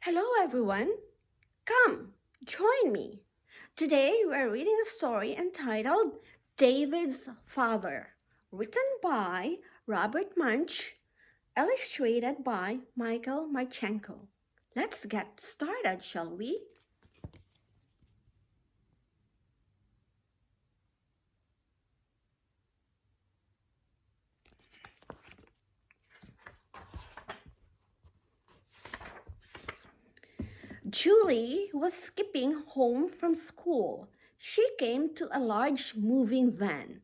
Hello, everyone. Come, join me. Today we're reading a story entitled David's Father, written by Robert Munsch, illustrated by Michael Marchenko. Let's get started, shall we? Julie was skipping home from school. She came to a large moving van.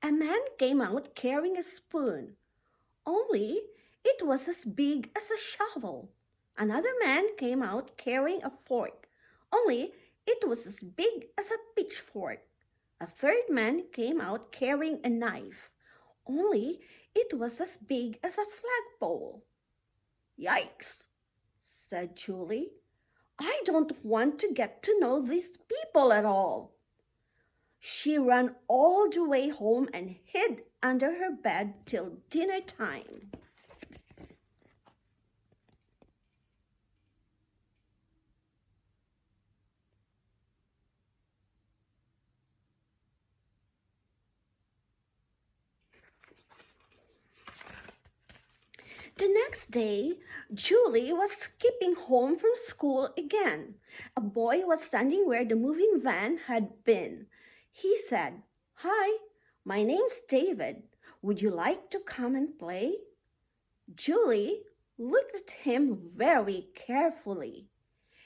A man came out carrying a spoon, only it was as big as a shovel. Another man came out carrying a fork, only it was as big as a pitchfork. A third man came out carrying a knife, only it was as big as a flagpole. Yikes, said Julie. I don't want to get to know these people at all. She ran all the way home and hid under her bed till dinner time. The next day, Julie was skipping home from school again. A boy was standing where the moving van had been. He said, "Hi, my name's David. Would you like to come and play?" Julie looked at him very carefully.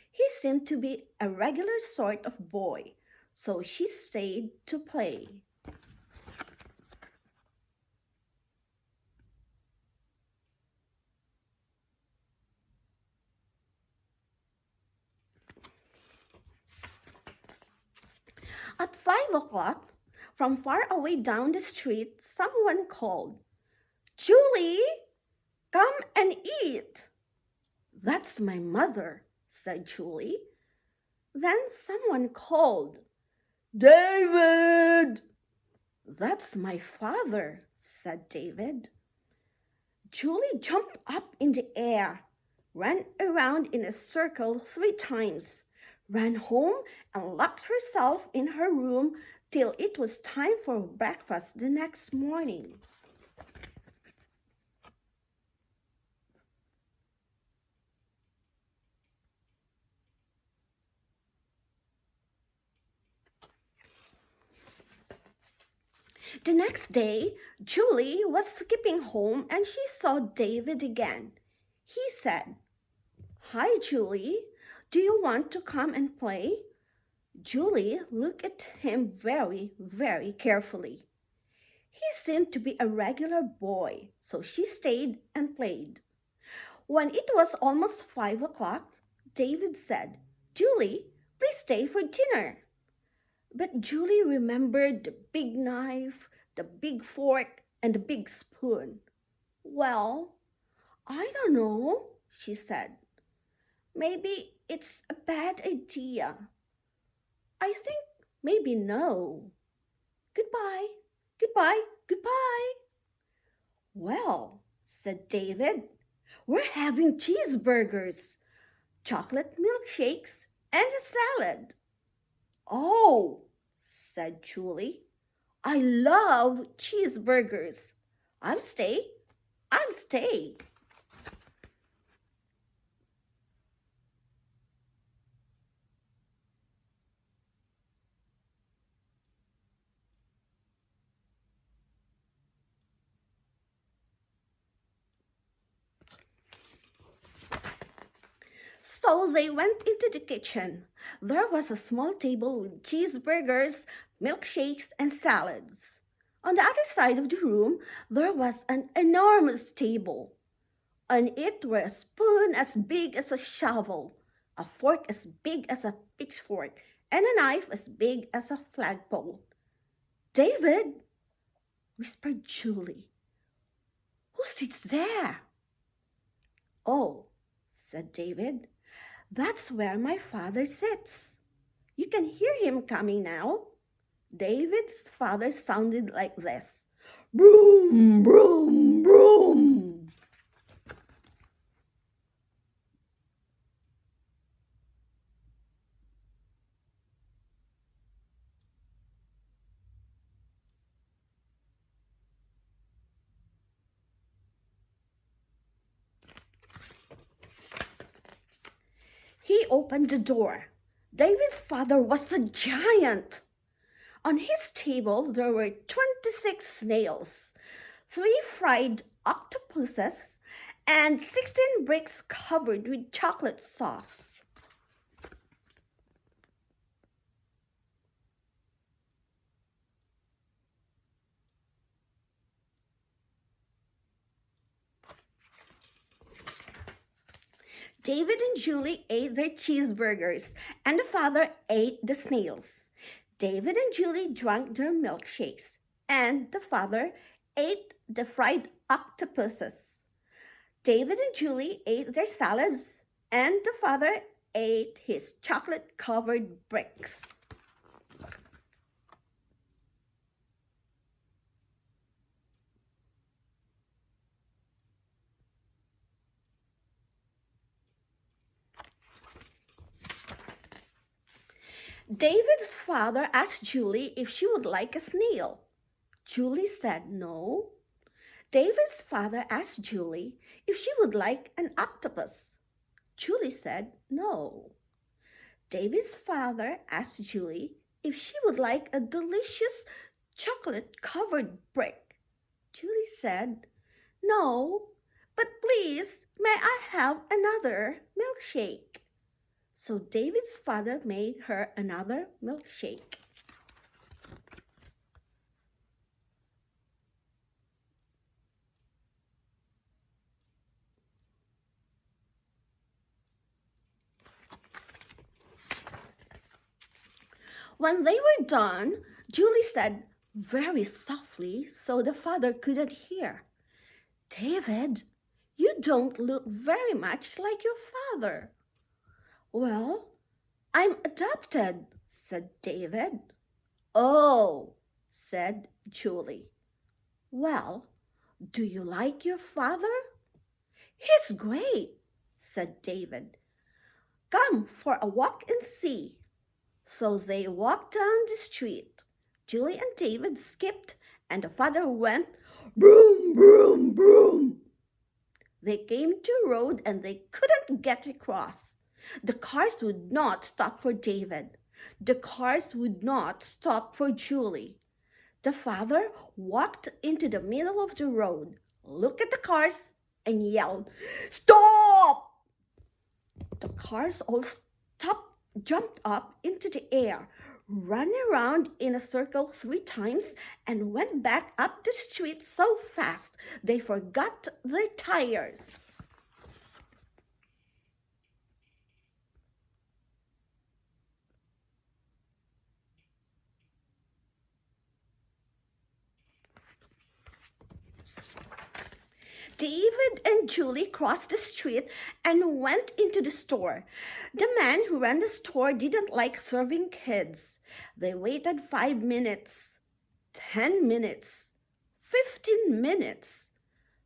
He seemed to be a regular sort of boy, so she stayed to play. At 5 o'clock, from far away down the street, someone called, "Julie, come and eat." "That's my mother," said Julie. Then someone called, "David!" "That's my father," said David. Julie jumped up in the air, ran around in a circle 3 times, ran home and locked herself in her room till it was time for breakfast the next morning. The next day, Julie was skipping home and she saw David again. He said, "Hi, Julie. Do you want to come and play?" Julie looked at him very carefully. He seemed to be a regular boy, so she stayed and played. When it was almost 5 o'clock, David said, "Julie, please stay for dinner." But Julie remembered the big knife, the big fork, and the big spoon. "Well, I don't know," she said. "Maybe it's a bad idea. I think maybe no. Goodbye, goodbye, goodbye." "Well," said David, "we're having cheeseburgers, chocolate milkshakes, and a salad." "Oh," said Julie, "I love cheeseburgers. I'll stay. I'll stay." So they went into the kitchen. There was a small table with cheeseburgers, milkshakes, and salads. On the other side of the room, there was an enormous table. On it were a spoon as big as a shovel, a fork as big as a pitchfork, and a knife as big as a flagpole. "David," whispered Julie, "who sits there?" "Oh," said David, "that's where my father sits. You can hear him coming now." David's father sounded like this: "Broom, broom, broom." He opened the door. David's father was a giant. On his table there were 26 snails, 3 fried octopuses, and 16 bricks covered with chocolate sauce. David and Julie ate their cheeseburgers, and the father ate the snails. David and Julie drank their milkshakes, and the father ate the fried octopuses. David and Julie ate their salads, and the father ate his chocolate-covered bricks. David's father asked Julie if she would like a snail. Julie said no. David's father asked Julie if she would like an octopus. Julie said no. David's father asked Julie if she would like a delicious chocolate-covered brick. Julie said no, but please, may I have another milkshake? So David's father made her another milkshake. When they were done, Julie said very softly so the father couldn't hear, "David, you don't look very much like your father." "Well, I'm adopted," said David. "Oh," said Julie. "Well, do you like your father?" "He's great," said David. "Come for a walk and see." So they walked down the street. Julie and David skipped, and the father went, "Broom, broom, broom." They came to a road and they couldn't get across. The cars would not stop for David. The cars would not stop for Julie. The father walked into the middle of the road, looked at the cars, and yelled, "Stop!" The cars all stopped, jumped up into the air, ran around in a circle 3 times, and went back up the street so fast they forgot their tires. David and Julie crossed the street and went into the store. The man who ran the store didn't like serving kids. They waited 5 minutes, 10 minutes, 15 minutes.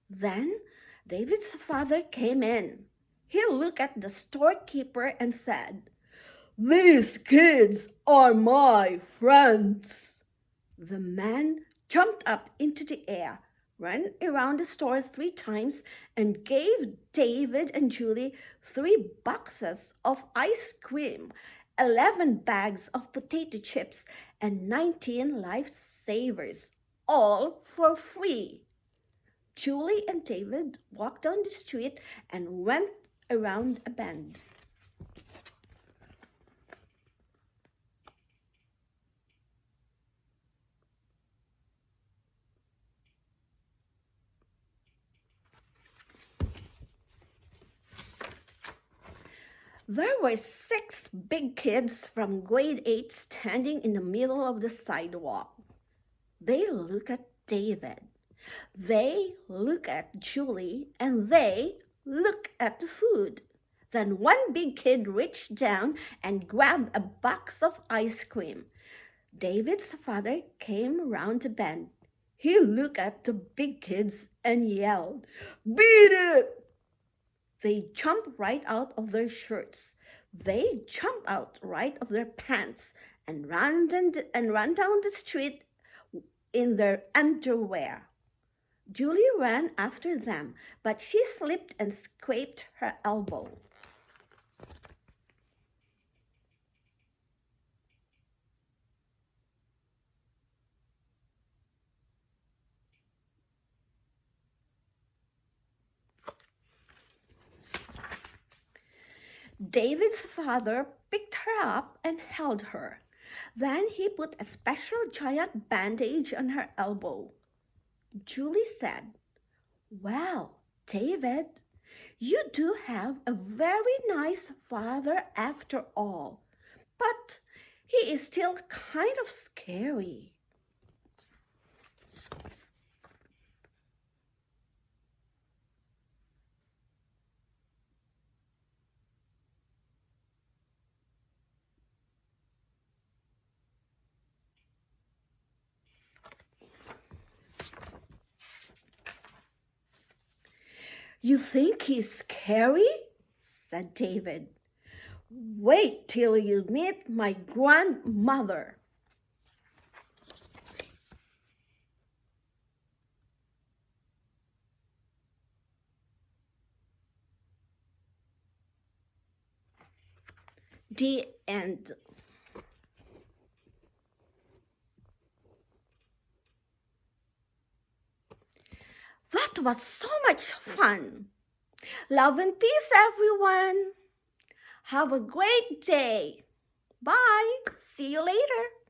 Then David's father came in. He looked at the storekeeper and said, "These kids are my friends." The man jumped up into the air, ran around the store 3 times, and gave David and Julie 3 boxes of ice cream, 11 bags of potato chips, and 19 lifesavers, all for free. Julie and David walked down the street and went around a bend. There were 6 big kids from grade 8 standing in the middle of the sidewalk. They look at David. They look at Julie, and they look at the food. Then one big kid reached down and grabbed a box of ice cream. David's father came around the bend. He looked at the big kids and yelled, "Beat it!" They jumped right out of their shirts. They jumped out right of their pants and ran down the street in their underwear. Julie ran after them, but she slipped and scraped her elbow. David's father picked her up and held her. Then he put a special giant bandage on her elbow. Julie said, "Well, David, you do have a very nice father after all, but he is still kind of scary." "You think he's scary?" said David. "Wait till you meet my grandmother." The end. That was so much fun. Love and peace, everyone. Have a great day. Bye. See you later.